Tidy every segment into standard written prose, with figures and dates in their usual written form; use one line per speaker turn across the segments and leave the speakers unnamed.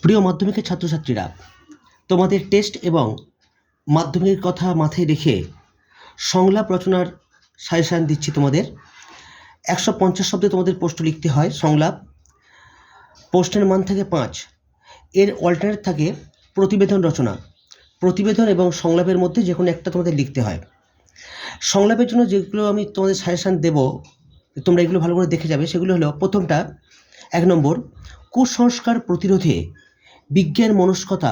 প্রিয় মাধ্যমিকের ছাত্রছাত্রীরা, তোমাদের টেস্ট এবং মাধ্যমিকের কথা মাথায় রেখে সংলাপ রচনার সাজেশান দিচ্ছি তোমাদের। 150 শব্দে তোমাদের প্রশ্ন লিখতে হয় সংলাপ। প্রশ্নের মান থাকে 5। এর অল্টারনেট থাকে প্রতিবেদন রচনা। প্রতিবেদন এবং সংলাপের মধ্যে যে কোনো একটা তোমাদের লিখতে হয়। সংলাপের জন্য যেগুলো আমি তোমাদের সাজেশান দেব, তোমরা এগুলো ভালো করে দেখে যাবে। সেগুলো হলো, প্রথমটা 1 নম্বর, কুসংস্কার প্রতিরোধে বিজ্ঞান মনস্কতা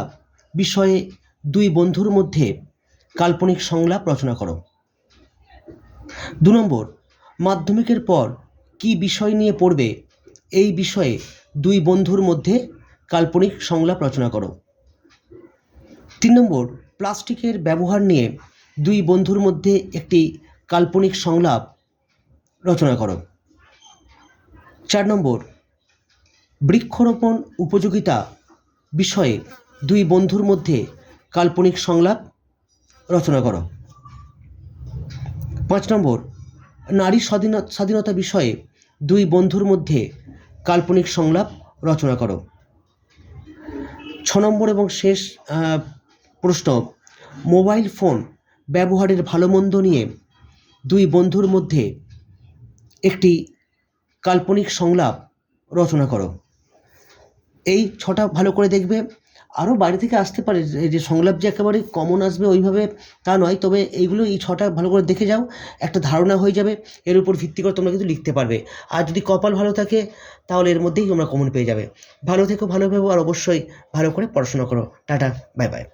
বিষয়ে দুই বন্ধুর মধ্যে কাল্পনিক সংলাপ রচনা করো। 2 নম্বর, মাধ্যমিকের পর কি বিষয় নিয়ে পড়বে, এই বিষয়ে দুই বন্ধুর মধ্যে কাল্পনিক সংলাপ রচনা করো। 3 নম্বর, প্লাস্টিকের ব্যবহার নিয়ে দুই বন্ধুর মধ্যে একটি কাল্পনিক সংলাপ রচনা করো। 4 নম্বর, বৃক্ষরোপণ উপযোগিতা বিষয়ে দুই বন্ধুর মধ্যে কাল্পনিক সংলাপ রচনা করো। 5 নম্বর, নারী স্বাধীনতা বিষয়ে দুই বন্ধুর মধ্যে কাল্পনিক সংলাপ রচনা করো। 6 নম্বর এবং শেষ প্রশ্ন, মোবাইল ফোন ব্যবহারের ভালো মন্দ নিয়ে দুই বন্ধুর মধ্যে একটি কাল্পনিক সংলাপ রচনা করো। এই 6টা ভালো করে দেখবে। আরও বাইরে থেকে আসতে পারে, যে সংলাপ যে একেবারে কমন আসবে ওইভাবে তা নয়, তবে এইগুলো এই 6টা ভালো করে দেখে যাও, একটা ধারণা হয়ে যাবে। এর উপর ভিত্তি করে তোমরা কিন্তু লিখতে পারবে। আর যদি কপাল ভালো থাকে তাহলে এর মধ্যেই তোমরা কমন পেয়ে যাবে। ভালো থেকো, ভালো ভেবো, আর অবশ্যই ভালো করে পড়াশোনা করো। Tata, bye bye.